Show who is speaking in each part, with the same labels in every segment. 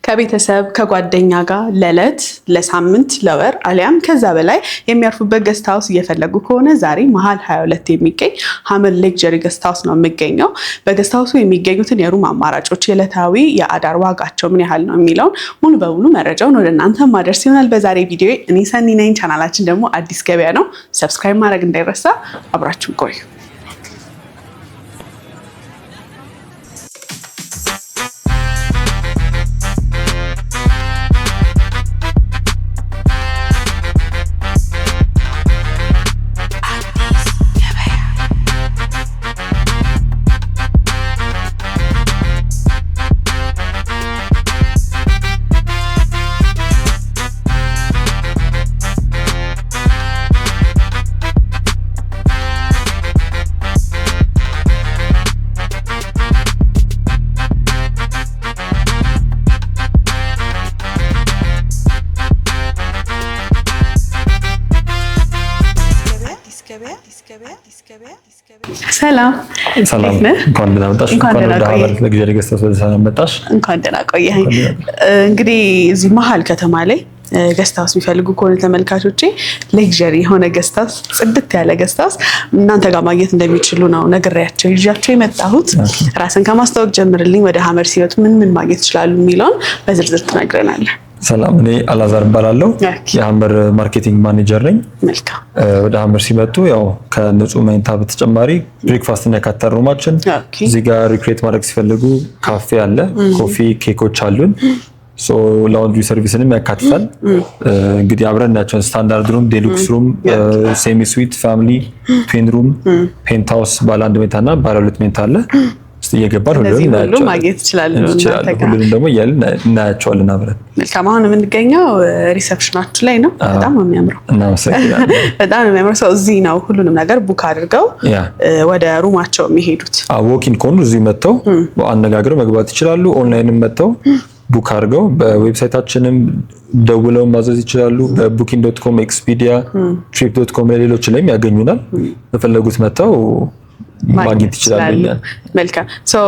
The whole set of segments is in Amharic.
Speaker 1: ከቤተሰብ ከጓደኛ ጋር ለዕለት ለሳምንት ለወር አሊያም ከዛ በላይ የሚያርፉበት ገስት ሃውስ እየፈለጉ ከሆነ ዛሬ መሀል 22 የሚገኝ ሀመር ሌክዠሪ ገስት ሃውስ ነው የሚገኘው። በገስት ሃውሱ የሚገኙትን የሩም አማራጮች፣ የዕለታዊ የአዳር ዋጋቸው ምን ያህል ነው የሚለውን ሙሉ በሙሉ መረጃውን ወደ እናንተ ማድረስ ይሆናል በዛሬ ቪዲዮ። እኔ ሰኒ ነኝ። ቻናላችን ደግሞ አዲስ ገበያ ነው። ሰብስክራይብ ማድረግ እንዳይረሳ። አብራችሁን ቆዩ። ሰላም
Speaker 2: ሰላም፣ እንኳን ደህና መጣሽ። እንኳን ወደ ሀመር ሌክዠሪ ገስት ሃውስ በሰላም መጣሽ።
Speaker 1: እንኳን ደህና ቆየኸኝ። እንግዲህ እዚህ መሀል ከተማ ላይ ገስት ሃውስ የሚፈልጉ ከሆነ ተመልካቾቼ ሌክዠሪ የሆነ ገስት ሃውስ፣ ጽድት ያለ ገስት ሃውስ እናንተ ጋር ማግኘት እንደሚችሉ ነው ነግሬያቸው ይዣቸው የመጣሁት። ራስን ከማስተዋወቅ ጀምርልኝ። ወደ ሀመር ሲመጡ ምን ምን ማግኘት ይችላሉ የሚለውን በዝርዝር ትነግረናለህ።
Speaker 2: ሰላም፣ እኔ አላዛር እባላለሁ። የሀመር ማርኬቲንግ ማኔጀር ነኝ።
Speaker 1: መልካም።
Speaker 2: ወደ ሀመር ሲመጡ ያው ከንጹህ መኝታ በተጨማሪ ብሬክፋስት እና የካተር ሩማችን እዚህ ጋር ሪክሬት ማድረግ ሲፈልጉ ካፌ አለ፣ ኮፊ ኬኮች አሉን። ላውንድሪ ሰርቪስንም ያካትታል። እንግዲህ አብረን ናቸው። ስታንዳርድ ሩም፣ ዴሉክስ ሩም፣ ሴሚ ስዊት፣ ፋሚሊ፣ ትዊን ሩም፣ ፔንት ሃውስ ባለ 1 መኝታ እና ባለ 2 መኝታ አለ። እየገባን
Speaker 1: ሁሉም ማግኘት ይችላሉ።
Speaker 2: ሁሉንም ደግሞ እያልን እናያቸዋለን አብረን።
Speaker 1: መልካም። አሁን የምንገኘው ሪሰፕሽናችሁ ላይ ነው። በጣም ነው የሚያምረው።
Speaker 2: እናመሰግናለን።
Speaker 1: በጣም ነው የሚያምረው። ሰው እዚህ ነው ሁሉንም ነገር ቡክ አድርገው ወደ ሩማቸው የሚሄዱት።
Speaker 2: ዎኪን ከሆኑ እዚህ መጥተው አነጋግረው መግባት ይችላሉ። ኦንላይንም መጥተው ቡክ አድርገው በዌብሳይታችንም ደውለው ማዘዝ ይችላሉ። በቡኪንግ.com፣ ኤክስፒዲያ፣ ትሪፕ.com ሌሎች ላይም ያገኙናል። በፈለጉት መጥተው ማግኘት ይችላሉ።
Speaker 1: መልካም።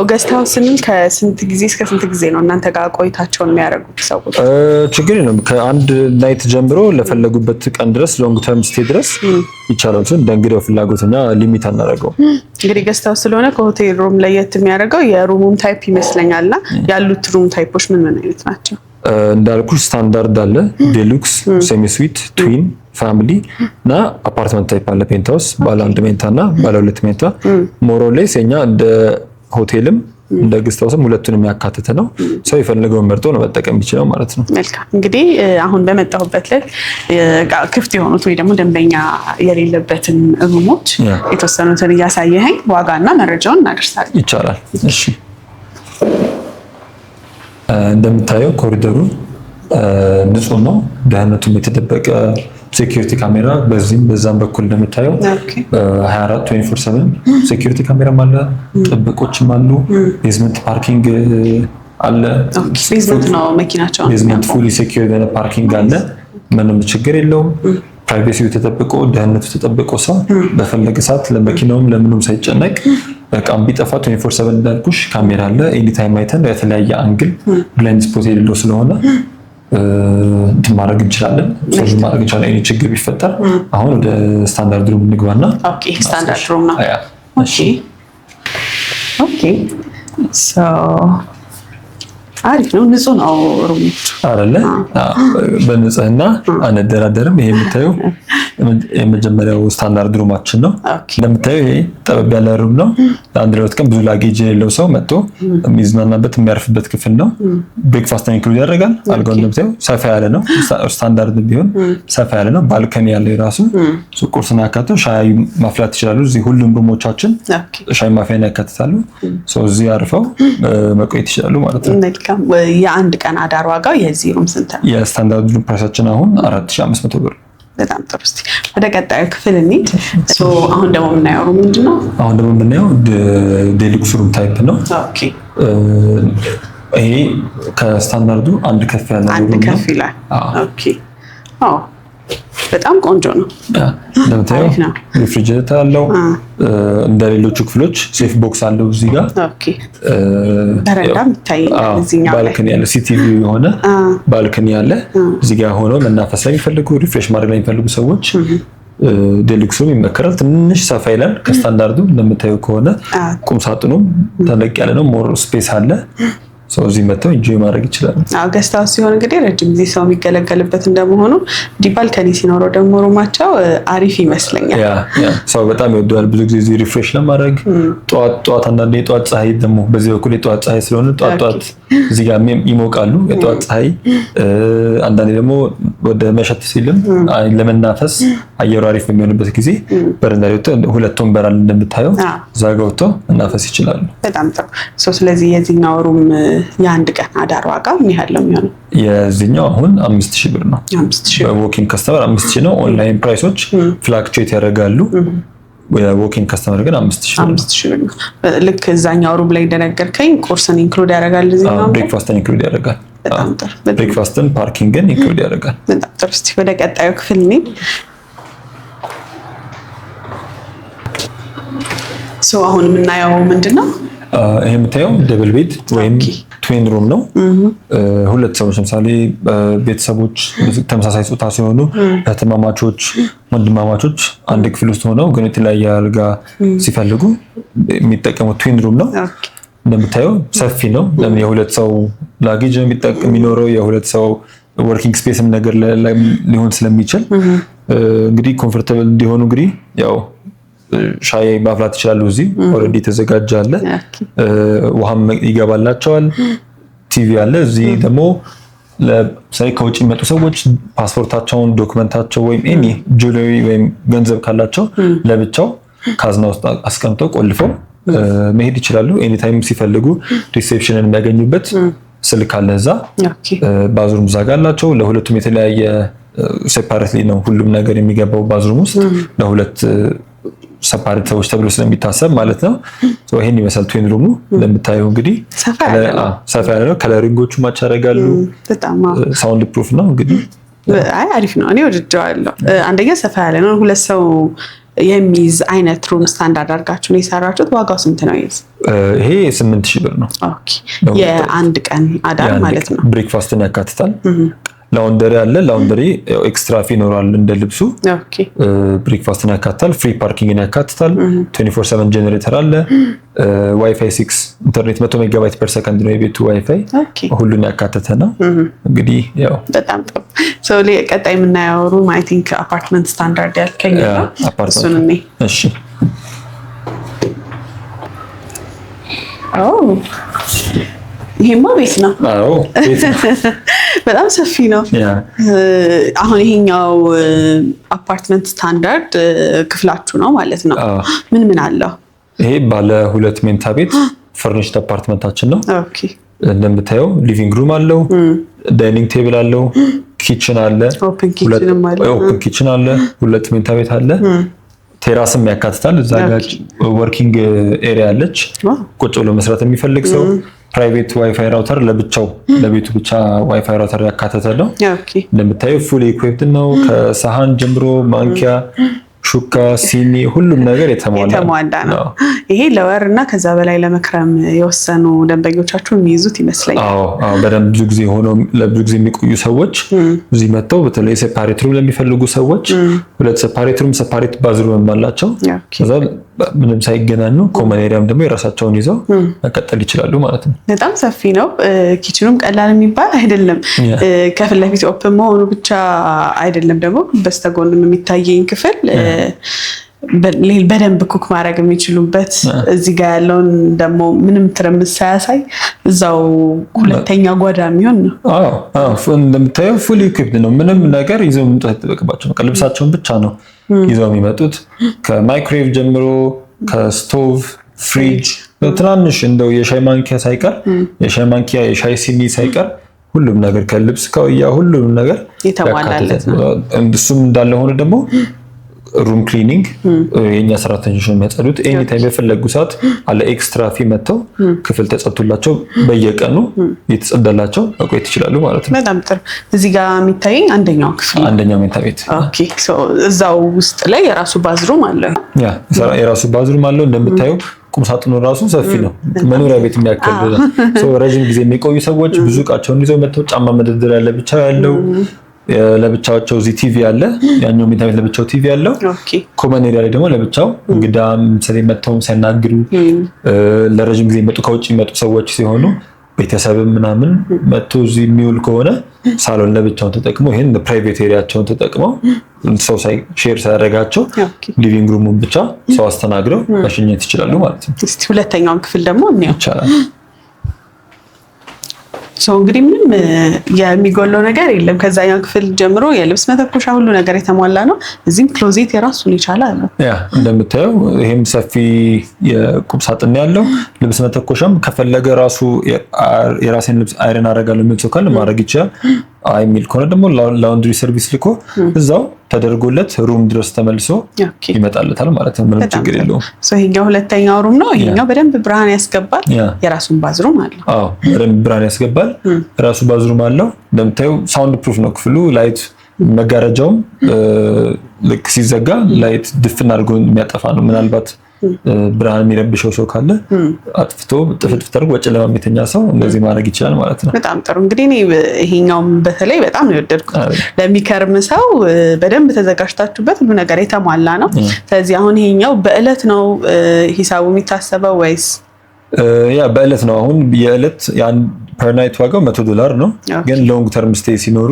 Speaker 1: ገስት ሃውስ ስንል ከስንት ጊዜ እስከ ስንት ጊዜ ነው እናንተ ጋር ቆይታቸውን የሚያደርጉት ሰዎች?
Speaker 2: ችግር የለም። ከአንድ ናይት ጀምሮ ለፈለጉበት ቀን ድረስ ሎንግ ተርም ስቴ ድረስ ይቻላል። እንደ እንግዲያው ፍላጎትና ሊሚት አናደርገው። እንግዲህ
Speaker 1: ገስት ሃውስ ስለሆነ ከሆቴል ሩም ለየት የሚያደርገው የሩሙም ታይፕ ይመስለኛልና ያሉት ሩም ታይፖች ምን ምን አይነት ናቸው?
Speaker 2: እንዳልኩሽ ስታንዳርድ አለ፣ ዴሉክስ፣ ሴሚ ስዊት፣ ትዊን፣ ፋሚሊ እና አፓርትመንት ታይፕ አለ። ፔንት ሃውስ ባለ 1 መኝታ እና ባለ 2 መኝታ። ሞሮሌስ የኛ እንደ ሆቴልም እንደ ገስት ሃውስም ሁለቱንም ያካተተ ነው። ሰው የፈለገውን መርጦ ነው መጠቀም የሚችለው ማለት ነው።
Speaker 1: መልካም። እንግዲህ አሁን በመጣሁበት ላይ ክፍት የሆኑት ወይ ደግሞ ደንበኛ የሌለበትን ሩሞች የተወሰኑትን እያሳየኸኝ ዋጋና መረጃውን እናደርሳለን።
Speaker 2: ይቻላል። እሺ። እንደምታየው ኮሪደሩ ንጹህ ነው። ደህንነቱም የተጠበቀ ሴኩሪቲ ካሜራ በዚህም በዛም በኩል እንደምታየው 24/7 ሴኩሪቲ ካሜራም አለ፣ ጥብቆችም አሉ። ቤዝመንት ፓርኪንግ አለ።
Speaker 1: ቤዝመንት ነው መኪናቸው።
Speaker 2: ቤዝመንት ፉሊ ሴኩሪቲ የሆነ ፓርኪንግ አለ። ምንም ችግር የለውም። ፕራይቬሲው ተጠብቆ ደህንነቱ ተጠብቆ ሰው በፈለገ ሰዓት ለመኪናውም ለምኑም ሳይጨነቅ በቃም ቢጠፋ 24/7 እንዳልኩሽ ካሜራ አለ። ኤኒ ታይም አይተን የተለያየ አንግል ብላይንድ ስፖት የሌለው ስለሆነ እንትን ማድረግ እንችላለን። ሶልቭ ማድረግ እንችላለን ኤኒ ችግር ቢፈጠር። አሁን ወደ ስታንዳርድ ሩም እንግባና።
Speaker 1: ኦኬ፣ ስታንዳርድ ሩም ነው። ኦኬ ኦኬ። አሪፍ ነው። ንጹህ ነው ሩሙ
Speaker 2: አይደለ? በንጽህና አንደራደርም። ይሄ የምታየው የመጀመሪያው ስታንዳርድ ሩማችን ነው። እንደምታየው ይሄ ጠበብ ያለ ሩም ነው። ለአንድ ለሁለት ቀን ብዙ ላጌጅ የሌለው ሰው መጥቶ የሚዝናናበት የሚያርፍበት ክፍል ነው። ብሬክፋስት ኢንክሉድ ያደርጋል። አልጋው እንደምታየው ሰፋ ያለ ነው። ስታንዳርድ ቢሆን ሰፋ ያለ ነው። ባልከኒ ያለው የራሱ ቁርስን ያካትታል። ሻይ ማፍላት ይችላሉ። እዚህ ሁሉም ሩሞቻችን ሻይ ማፍያን ያካትታሉ። እዚህ አርፈው መቆየት ይችላሉ ማለት ነው።
Speaker 1: የአንድ ቀን አዳር ዋጋው የዚህ ሩም ስንት ነው?
Speaker 2: የስታንዳርድ ሩም ፕራይሳችን አሁን 4500 ብር።
Speaker 1: በጣም ጥሩ። እስቲ ወደ ቀጣዩ ክፍል እንሂድ። አሁን ደግሞ የምናየው ሩም ምንድን ነው?
Speaker 2: አሁን ደግሞ የምናየው ዴሉክስ ሩም ታይፕ ነው።
Speaker 1: ኦኬ።
Speaker 2: ይሄ ከስታንዳርዱ አንድ ከፍ ያለ
Speaker 1: አንድ ከፍ ይላል። ኦኬ። በጣም ቆንጆ ነው።
Speaker 2: እንደምታየው ሪፍሪጀሬተር አለው። እንደ ሌሎቹ ክፍሎች ሴፍ ቦክስ አለው እዚህ ጋር።
Speaker 1: ኦኬ በረንዳም ይታያል። እዚህኛው
Speaker 2: ባልከኒ ያለ ሲቲቪ የሆነ ባልከኒ ያለ እዚህ ጋር ሆኖ መናፈስ ላይ የሚፈልጉ ሪፍሬሽ ማድረግ ላይ የሚፈልጉ ሰዎች ዴሉክሱም ይመከራል። ትንሽ ሰፋ ይላል ከስታንዳርዱ። እንደምታየው ከሆነ ቁም ሳጥኑም ተለቅ ያለ ነው። ሞር ስፔስ አለ። ሰው እዚህ መጥተው ኢንጆይ ማድረግ ይችላል።
Speaker 1: ገስት ሃውስ ሲሆን እንግዲህ ረጅም ጊዜ ሰው የሚገለገልበት እንደመሆኑ እንዲህ ባልከኒ ሲኖረው ደግሞ ሩማቸው አሪፍ ይመስለኛል።
Speaker 2: ሰው በጣም ይወደዋል። ብዙ ጊዜ እዚህ ሪፍሬሽ ለማድረግ ጠዋት አንዳንዴ የጠዋት ፀሐይ ደግሞ በዚህ በኩል የጠዋት ፀሐይ ስለሆነ ጠዋት እዚህ ጋር ይሞቃሉ። የጠዋት ፀሐይ አንዳንዴ ደግሞ ወደ መሸት ሲልም ለመናፈስ አየሩ አሪፍ በሚሆንበት ጊዜ በረንዳ ላይ ወጥተው ሁለት ወንበር አለ እንደምታየው፣ እዛ ጋር ወጥተው መናፈስ ይችላሉ። በጣም
Speaker 1: ጥሩ። ስለዚህ የዚህኛው ሩም የአንድ ቀን አዳር ዋጋ ምን ያህል ነው የሚሆነው?
Speaker 2: የዚህኛው አሁን 5000 ብር ነው። በዎኪንግ ከስተመር 5000 ነው። ኦንላይን ፕራይሶች ፍላክቹዌት ያደርጋሉ። የዎኪንግ ከስተመር ግን 5000
Speaker 1: ብር ነው። ልክ እዛኛው ሩም ላይ እንደነገርከኝ ቁርስን ኢንክሉድ ያደርጋል። እዚህኛው
Speaker 2: ብሬክፋስትን ኢንክሉድ ያደርጋል።
Speaker 1: በጣም ጥሩ።
Speaker 2: ብሬክፋስትን ፓርኪንግን ኢንክሉድ ያደርጋል።
Speaker 1: በጣም ጥሩ። እስቲ ወደ ቀጣዩ ክፍል እንሂድ። አሁን የምናየው ምንድነው?
Speaker 2: ይሄ የምታየው ደብል ቤድ ወይም ትዊን ሩም ነው። ሁለት ሰዎች ለምሳሌ ቤተሰቦች ተመሳሳይ ጾታ ሲሆኑ እህትማማቾች፣ ወንድማማቾች አንድ ክፍል ውስጥ ሆነው ግን የተለያየ አልጋ ሲፈልጉ የሚጠቀሙት ትዊን ሩም ነው። እንደምታየው ሰፊ ነው። ለምን የሁለት ሰው ላጌጅ የሚኖረው የሁለት ሰው ወርኪንግ ስፔስም ነገር ሊሆን ስለሚችል እንግዲህ ኮምፎርታብል እንዲሆኑ እንግዲህ ያው ሻይ ማፍላት ይችላሉ። እዚህ ኦልሬዲ ተዘጋጀ አለ። ውሃም ይገባላቸዋል። ቲቪ አለ። እዚህ ደግሞ ለምሳሌ ከውጭ የሚመጡ ሰዎች ፓስፖርታቸውን፣ ዶክመንታቸው ወይም ኤኒ ጁዌለሪ ወይም ገንዘብ ካላቸው ለብቻው ካዝና ውስጥ አስቀምጠው ቆልፈው መሄድ ይችላሉ። ኤኒ ታይም ሲፈልጉ ሪሴፕሽንን የሚያገኙበት ስልክ አለ እዛ። ባዝሩም እዛ ጋር አላቸው። ለሁለቱም የተለያየ ሴፓሬትሊ ነው ሁሉም ነገር የሚገባው ባዝሩም ውስጥ ለሁለት ሰፓሬት ሰዎች ተብሎ ስለሚታሰብ ማለት ነው። ይሄን ይመስላል ትዊን ሩሙ። እንደምታየው እንግዲህ ሰፋ ያለ ነው። ከለሪንጎቹ ማች ያደርጋሉ። ሳውንድ ፕሩፍ ነው። እንግዲህ
Speaker 1: አሪፍ ነው። እኔ ወድጄዋለሁ። አንደኛ ሰፋ ያለ ነው። ሁለት ሰው የሚይዝ አይነት ሩም ስታንዳርድ አድርጋችሁ ነው የሰራችሁት። ዋጋው ስንት ነው?
Speaker 2: ይሄ 8000 ብር ነው።
Speaker 1: ኦኬ የአንድ ቀን አዳር ማለት ነው።
Speaker 2: ብሬክፋስትን ያካትታል። ላውንደሪ አለ። ላውንደሪ ኤክስትራ ፊ ይኖራል እንደ ልብሱ። ብሬክፋስትን ያካትታል። ፍሪ ፓርኪንግን ያካትታል። 24/7 ጄኔሬተር አለ። ዋይፋይ 6 ኢንተርኔት 100 ሜጋባይት ፐር ሰከንድ ነው የቤቱ ዋይፋይ። ሁሉን ያካተተ ነው። እንግዲህ ያው
Speaker 1: በጣም ጥሩ። ቀጣይ የምናየው ሩም አይ ቲንክ አፓርትመንት ስታንዳርድ ያልከኝ ነው። እሱን እኔ
Speaker 2: እሺ
Speaker 1: ይሄማ ቤት ነው።
Speaker 2: አዎ ቤት ነው።
Speaker 1: በጣም ሰፊ ነው። አሁን ይሄኛው አፓርትመንት ስታንዳርድ ክፍላችሁ ነው ማለት ነው። ምን ምን አለው?
Speaker 2: ይሄ ባለ 2 መኝታ ቤት ፈርኒሽድ አፓርትመንታችን ነው።
Speaker 1: ኦኬ
Speaker 2: እንደምታየው ሊቪንግ ሩም አለው፣ ዳይኒንግ ቴብል አለው፣ ኪችን አለ፣
Speaker 1: ኦፕን
Speaker 2: ኪችን አለ፣ 2 መኝታ ቤት አለ። ቴራስም ያካትታል። እዛ ጋር ወርኪንግ ኤሪያ አለች። ቁጭ ብሎ መስራት የሚፈልግ ሰው ፕራይቬት ዋይፋይ ራውተር ለብቻው ለቤቱ ብቻ ዋይፋይ ራውተር ያካተተ ነው። እንደምታየው ፉል ኢኩዊፕድ ነው። ከሰሃን ጀምሮ ማንኪያ፣ ሹካ፣ ሲኒ ሁሉም ነገር የተሟላ
Speaker 1: ነው። ይሄ ለወር እና ከዛ በላይ ለመክረም የወሰኑ ደንበኞቻችሁ የሚይዙት ይመስለኛል።
Speaker 2: አዎ በደንብ ብዙ ጊዜ ሆኖ ለብዙ ጊዜ የሚቆዩ ሰዎች እዚህ መጥተው በተለይ ሴፓሬት ሩም ለሚፈልጉ ሰዎች 2 ሴፓሬት ሩም ሴፓሬት ባዝሩም አላቸው። ከዛ ምንም ሳይገናኙ ኮመን ኤሪያም ደግሞ የራሳቸውን ይዘው መቀጠል ይችላሉ ማለት ነው።
Speaker 1: በጣም ሰፊ ነው። ኪችኑም ቀላል የሚባል አይደለም። ከፊት ለፊት ኦፕን መሆኑ ብቻ አይደለም፣ ደግሞ በስተጎንም የሚታየኝ ክፍል በደንብ ኩክ ማድረግ የሚችሉበት እዚህ ጋር ያለውን ደግሞ ምንም ትርምስ ሳያሳይ እዛው ሁለተኛ ጓዳ የሚሆን ነው።
Speaker 2: እንደምታየው ፉል ኢኩዊፕድ ነው። ምንም ነገር ይዘው መምጣት አይጠበቅባቸውም። ልብሳቸውን ብቻ ነው ይዘው የሚመጡት። ከማይክሮዌቭ ጀምሮ ከስቶቭ፣ ፍሪጅ፣ ትናንሽ እንደው የሻይ ማንኪያ ሳይቀር የሻይ ሲኒ ሳይቀር ሁሉም ነገር ከልብስ ከውያ ሁሉም ነገር
Speaker 1: የተሟላለት ነው።
Speaker 2: እሱም እንዳለ ሆነ ደግሞ ሩም ክሊኒንግ የኛ ሰራተኞች ነው የሚያጸዱት። ኤኒ ታይም በፈለጉ ሰዓት አለ ኤክስትራ ፊ መተው ክፍል ተጸድቶላቸው በየቀኑ የተጸዳላቸው መቆየት ይችላሉ ማለት ነው።
Speaker 1: በጣም ጥሩ። እዚህ ጋር የሚታየኝ አንደኛው ክፍል
Speaker 2: አንደኛው መኝታ ቤት።
Speaker 1: ኦኬ ሶ እዛው ውስጥ ላይ የራሱ ባዝሩም አለው።
Speaker 2: ያ የራሱ ባዝሩም አለው። እንደምታየው ቁም ሳጥኑ ራሱ ሰፊ ነው። መኖሪያ ቤት የሚያክል ነው። ረጅም ጊዜ የሚቆዩ ሰዎች ብዙ እቃቸውን ይዘው መተው ጫማ መደርደሪያ ለብቻ ያለው ለብቻቸው እዚህ ቲቪ አለ። ያኛው መኝታ ቤት ለብቻው ቲቪ አለው። ኮመን ኤሪያ ላይ ደግሞ ለብቻው እንግዳ ምሳሌ መተውም ሲያናግሩ ለረጅም ጊዜ መጡ ከውጭ መጡ ሰዎች ሲሆኑ ቤተሰብም ምናምን መጥቶ እዚህ የሚውል ከሆነ ሳሎን ለብቻውን ተጠቅመው ይሄን ፕራይቬት ኤሪያቸውን ተጠቅመው ሰው ሼር ሳያደርጋቸው ሊቪንግ ሩሙን ብቻ ሰው አስተናግደው መሸኘት ይችላሉ ማለት ነው።
Speaker 1: እስቲ ሁለተኛውን ክፍል ደግሞ
Speaker 2: ይቻላል።
Speaker 1: ሰው እንግዲህ ምንም የሚጎለው ነገር የለም። ከዛኛው ክፍል ጀምሮ የልብስ መተኮሻ ሁሉ ነገር የተሟላ ነው። እዚህም ክሎዜት የራሱን ይቻላል።
Speaker 2: ያ እንደምታየው ይሄም ሰፊ የቁም ሳጥን ያለው ልብስ መተኮሻም ከፈለገ ራሱ የራሴን ልብስ አይረን አደርጋለሁ የሚል ሰው ካለ ማድረግ ይችላል። አይ የሚል ከሆነ ደግሞ ላውንድሪ ሰርቪስ ልኮ እዛው ተደርጎለት ሩም ድረስ ተመልሶ ይመጣለታል ማለት ነው። ምንም ችግር የለውም።
Speaker 1: ይሄኛው ሁለተኛው ሩም ነው። ይሄኛው በደንብ ብርሃን ያስገባል። የራሱን ባዝሩም አለው።
Speaker 2: አዎ በደንብ ብርሃን ያስገባል። ራሱ ባዝሩም አለው። እንደምታየው ሳውንድ ፕሩፍ ነው ክፍሉ። ላይት መጋረጃውም ልክ ሲዘጋ ላይት ድፍን አድርጎ የሚያጠፋ ነው። ምናልባት ብርሃን የሚረብሸው ሰው ካለ አጥፍቶ ጥፍጥፍ አድርጎ በጨለማ የሚተኛ ሰው እንደዚህ ማድረግ ይችላል ማለት ነው።
Speaker 1: በጣም ጥሩ። እንግዲህ እኔ ይሄኛውም በተለይ በጣም ነው የወደድኩት። ለሚከርም ሰው በደንብ ተዘጋጅታችሁበት ሁሉ ነገር የተሟላ ነው። ስለዚህ አሁን ይሄኛው በእለት ነው ሂሳቡ የሚታሰበው ወይስ?
Speaker 2: ያ በእለት ነው። አሁን የእለት ያን ፐር ናይት ዋጋው $100 ነው። ግን ሎንግ ተርም ስቴይ ሲኖሩ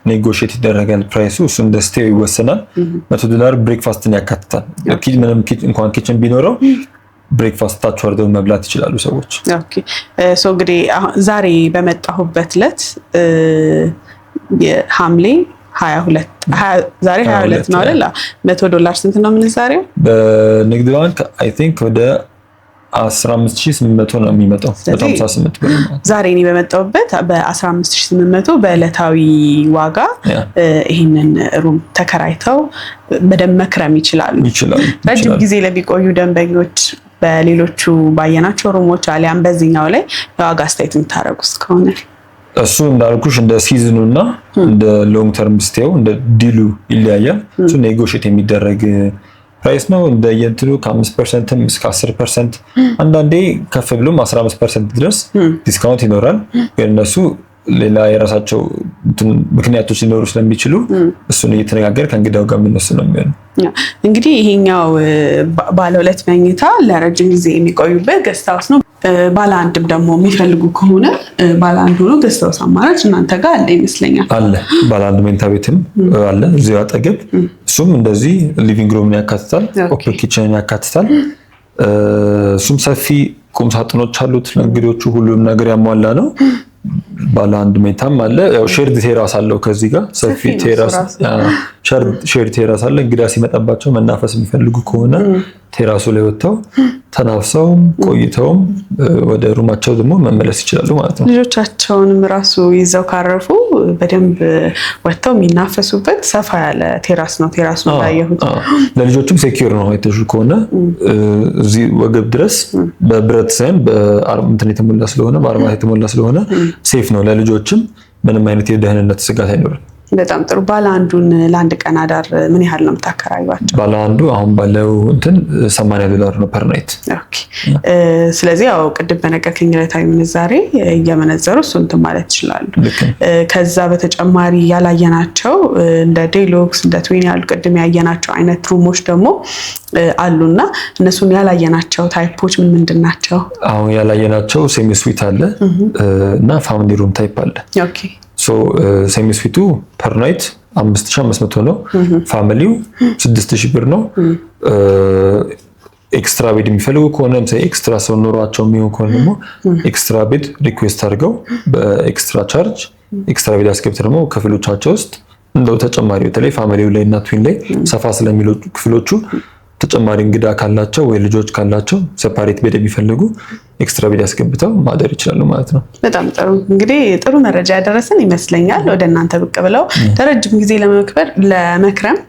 Speaker 2: ኔጎሺዬት ይደረጋል ፕራይሱ። እሱ እንደ ስቴይ ይወሰናል። $100 ብሬክፋስትን ያካትታል። ምንም እንኳን ኪችን ቢኖረው ብሬክፋስታቸው ወርደው መብላት ይችላሉ ሰዎች።
Speaker 1: ኦኬ ሶ እንግዲህ ዛሬ በመጣሁበት ዕለት የሐምሌ 22 ዛሬ 22 ነው አይደል? $100 ስንት ነው ምንዛሬው?
Speaker 2: በንግድ ባንክ አይ ቲንክ ወደ 15800 ነው የሚመጣው። 158 ብር ነው።
Speaker 1: ዛሬ እኔ በመጣሁበት በ15800 በዕለታዊ ዋጋ ይሄንን ሩም ተከራይተው በደንብ መክረም ይችላሉ። ረጅም ጊዜ ለሚቆዩ ደንበኞች በሌሎቹ ባየናቸው ሩሞች አሊያም በዚህኛው ላይ የዋጋ አስተያየት የምታደርጉት ከሆነ
Speaker 2: እሱ እንዳልኩሽ እንደ ሲዝኑ እና እንደ ሎንግ ተርም ስቴው እንደ ዲሉ ይለያያል። እሱ ኔጎሺዬት የሚደረግ ፕራይስ ነው። እንደ የእንትኑ ከ5% እስከ 10% አንዳንዴ ከፍ ብሎም 15% ድረስ ዲስካውንት ይኖራል። ግን እነሱ ሌላ የራሳቸው ምክንያቶች ሊኖሩ ስለሚችሉ እሱን እየተነጋገር ከእንግዳው ጋር የምነሱ ነው የሚሆነው።
Speaker 1: እንግዲህ ይሄኛው ባለ 2 መኝታ ለረጅም ጊዜ የሚቆዩበት ገስት ሃውስ ነው። ባለ አንድም ደግሞ የሚፈልጉ ከሆነ ባለ አንድ ሆኖ ገስት ሃውስ አማራጭ እናንተ ጋር አለ ይመስለኛል።
Speaker 2: አለ ባለ አንድ መኝታ ቤትም አለ እዚሁ አጠገብ። እሱም እንደዚህ ሊቪንግ ሩምን ያካትታል፣ ኦፕን ኪችንን ያካትታል። እሱም ሰፊ ቁም ሳጥኖች አሉት። ለእንግዶቹ ሁሉም ነገር ያሟላ ነው። ባለ አንድ መኝታም አለ። ያው ሼርድ ቴራስ አለው ከዚህ ጋር ሰፊ ቴራስ ሼርድ ቴራስ አለ። እንግዳ ሲመጣባቸው መናፈስ የሚፈልጉ ከሆነ ቴራሱ ላይ ወጥተው ተናፍሰውም ቆይተውም ወደ ሩማቸው ደግሞ መመለስ ይችላሉ ማለት ነው።
Speaker 1: ልጆቻቸውንም ራሱ ይዘው ካረፉ በደንብ ወጥተው የሚናፈሱበት ሰፋ ያለ ቴራስ ነው። ቴራስ ነው ያየሁት።
Speaker 2: ለልጆችም ሴኪዩር ነው። አይተሹ ከሆነ እዚህ ወገብ ድረስ በብረት ሳይሆን በአርማት የተሞላ ስለሆነ በአርማት የተሞላ ስለሆነ ሴፍ ነው። ለልጆችም ምንም አይነት የደህንነት ስጋት አይኖርም።
Speaker 1: በጣም ጥሩ። ባለ አንዱን ለአንድ ቀን አዳር ምን ያህል ነው የምታከራዩዋቸው?
Speaker 2: ባለ አንዱ አሁን ባለው እንትን $80 ነው ፐር ናይት።
Speaker 1: ኦኬ ስለዚህ ያው ቅድም በነገርከኝ ዕለታዊ ምንዛሬ እየመነዘሩ እሱን እንትን ማለት ይችላሉ። ከዛ በተጨማሪ ያላየናቸው እንደ ዴሉክስ እንደ ትዊን ያሉ ቅድም ያየናቸው አይነት ሩሞች ደግሞ አሉና እነሱን ያላየናቸው ታይፖች ምን ምንድን ናቸው?
Speaker 2: አሁን ያላየናቸው ሴሚ ስዊት አለ እና ፋሚሊ ሩም ታይፕ አለ።
Speaker 1: ኦኬ
Speaker 2: ሶ ሴሚ ስዊቱ ፐር ናይት 5500 ነው። ፋሚሊው 6000 ብር ነው። ኤክስትራ ቤድ የሚፈልጉ ከሆነ ኤክስትራ ሰው ኖሯቸው የሚሆን ከሆነ ደግሞ ኤክስትራ ቤድ ሪኩዌስት አድርገው በኤክስትራ ቻርጅ ኤክስትራ ቤድ አስገብተው ደግሞ ክፍሎቻቸው ውስጥ እንደው ተጨማሪ በተለይ ፋሚሊው ላይ እና ትዊን ላይ ሰፋ ስለሚሉ ክፍሎቹ ተጨማሪ እንግዳ ካላቸው ወይ ልጆች ካላቸው ሴፓሬት ቤድ የሚፈልጉ ኤክስትራ ቤድ ያስገብተው ማደር ይችላሉ ማለት ነው።
Speaker 1: በጣም ጥሩ። እንግዲህ ጥሩ መረጃ ያደረሰን ይመስለኛል። ወደ እናንተ ብቅ ብለው ለረጅም ጊዜ ለመክረም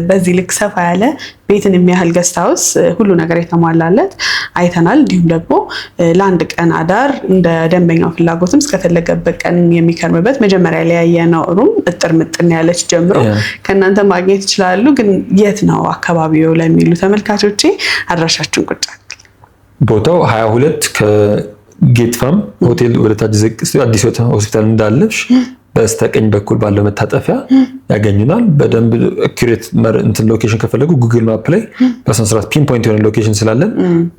Speaker 1: በዚህ ልክ ሰፋ ያለ ቤትን የሚያህል ገስት ሃውስ ሁሉ ነገር የተሟላለት አይተናል። እንዲሁም ደግሞ ለአንድ ቀን አዳር እንደ ደንበኛው ፍላጎትም እስከፈለገበት ቀን የሚከርምበት መጀመሪያ ላይ ያየነው ሩም እጥር ምጥን ያለች ጀምሮ ከእናንተ ማግኘት ይችላሉ። ግን የት ነው አካባቢው ለሚሉ ተመልካቾቼ አድራሻችሁን ቁጭ
Speaker 2: ቦታው 22 ከጌት ፋም ሆቴል ወደ ታች ዝቅ አዲስ ሆስፒታል እንዳለሽ በስተቀኝ በኩል ባለው መታጠፊያ ያገኙናል። በደንብ አኩሬት እንትን ሎኬሽን ከፈለጉ ጉግል ማፕ ላይ በሰንስራት ፒን ፖይንት የሆነ ሎኬሽን ስላለን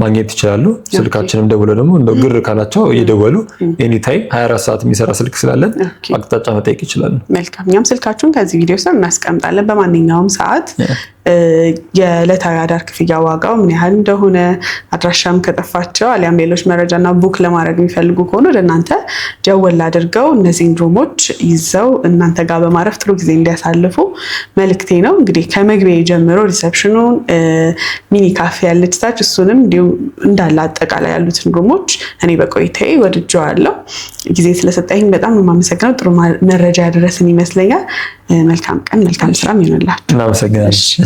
Speaker 2: ማግኘት ይችላሉ። ስልካችንም ደውለው ደግሞ እንደው ግር ካላቸው እየደወሉ ኤኒ ታይም 24 ሰዓት የሚሰራ ስልክ ስላለን አቅጣጫ መጠየቅ ይችላሉ።
Speaker 1: መልካም። እኛም ስልካችሁን ከዚህ ቪዲዮ ስር እናስቀምጣለን። በማንኛውም ሰዓት የዕለታዊ አዳር ክፍያ ዋጋው ምን ያህል እንደሆነ አድራሻም ከጠፋቸው አሊያም ሌሎች መረጃና ቡክ ለማድረግ የሚፈልጉ ከሆነ ወደ እናንተ ደወል አድርገው እነዚህን ሩሞች ይዘው እናንተ ጋር በማረፍ ጥሩ ጊዜ እንዲያሳልፉ መልክቴ ነው። እንግዲህ ከመግቢያ ጀምሮ ሪሴፕሽኑን ሚኒ ካፌ ያለች ታች እሱንም እንዲሁም እንዳለ አጠቃላይ ያሉትን ሩሞች እኔ በቆይታዬ ወድጀዋለሁ። ጊዜ ስለሰጠኝ በጣም የማመሰግነው። ጥሩ መረጃ ያደረስን ይመስለኛል። መልካም ቀን፣ መልካም ስራ ይሁንላችሁ።
Speaker 2: እናመሰግናለን።